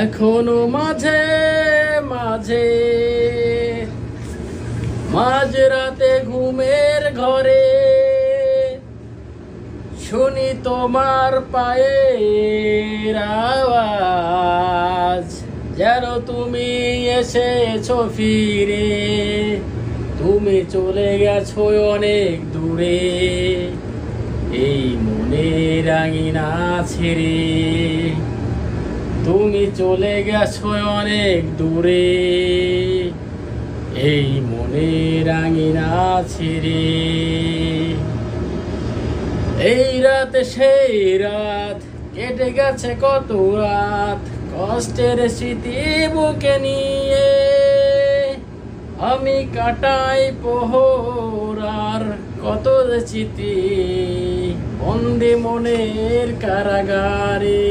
এখনো মাঝে মাঝে মাঝরাতে ঘুমের ঘরে শুনি তোমার পায়ের আওয়াজ, যেন তুমি এসেছো ফিরে। তুমি চলে গেছো অনেক দূরে, এই মনের রাঙিনা ছেড়ে। তুমি চলে গেছো অনেক দূরে, এই মনের রাঙিনা ছেড়ে। এই রাত সেই রাত, কেটে গেছে কত রাত, কষ্টের স্মৃতি বুকে নিয়ে আমি কাটাই প্রহর। আর কত স্মৃতি বন্দি মনের কারাগারে।